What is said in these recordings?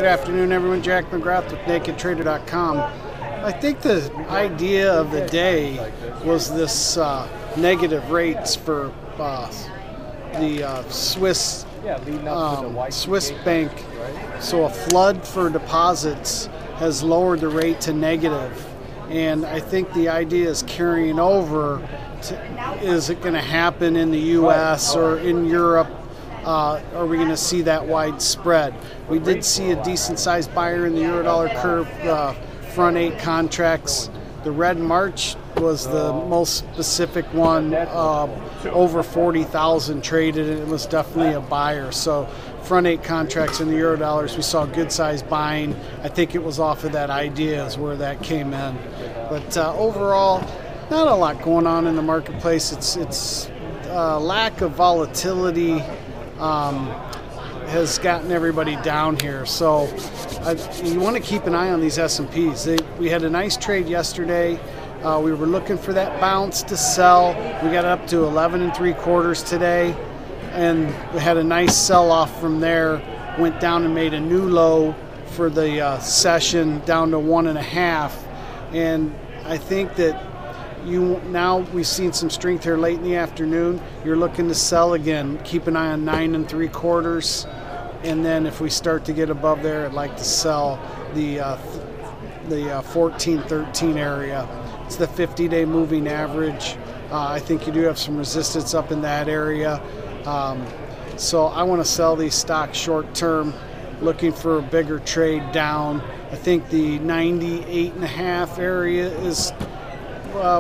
Good afternoon, everyone. Jack McGrath with NakedTrader.com. I think the idea of the day was this negative rates for the Swiss bank. So a flood for deposits has lowered the rate to negative. And I think the idea is carrying over. Is it going to happen in the U.S. or in Europe? Are we going to see that widespread? We did see a decent-sized buyer in the Eurodollar curve, front 8 contracts. The red March was the most specific one, over 40,000 traded, and it was definitely a buyer. So front 8 contracts in the Eurodollars, we saw good-sized buying. I think it was off of that idea is where that came in. But overall, not a lot going on in the marketplace. It's lack of volatility has gotten everybody down here. So you want to keep an eye on these S&Ps. We had a nice trade yesterday. We were looking for that bounce to sell. We got up to 11 3/4 today, and we had a nice sell-off from there. Went down and made a new low for the session, down to 1.5. And I think that now we've seen some strength here late in the afternoon. You're looking to sell again. Keep an eye on 9 3/4, and then if we start to get above there, I'd like to sell the 14-13 area. It's the 50-day moving average. I think you do have some resistance up in that area. So I want to sell these stocks short term, looking for a bigger trade down. I think the 98.5 area is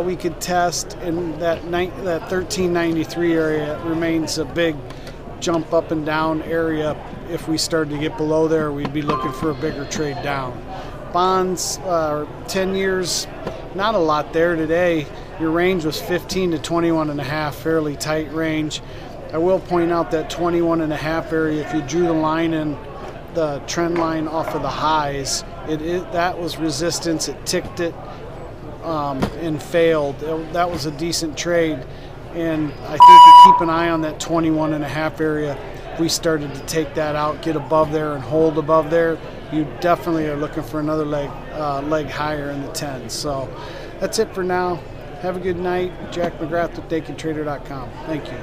we could test, and that 1393 area remains a big jump up and down area. If we started to get below there, we'd be looking for a bigger trade down. Bonds, 10 years, not a lot there today. Your range was 15 to 21.5, fairly tight range. I will point out that 21.5 area, if you drew the line in the trend line off of the highs, that was resistance. It ticked it and failed. That was a decent trade, and I think you keep an eye on that 21.5 area. If we started to take that out, get above there and hold above there, you definitely are looking for another leg higher in the 10s. So that's it for now. Have a good night. Jack McGrath with NakedTrader.com. Thank you.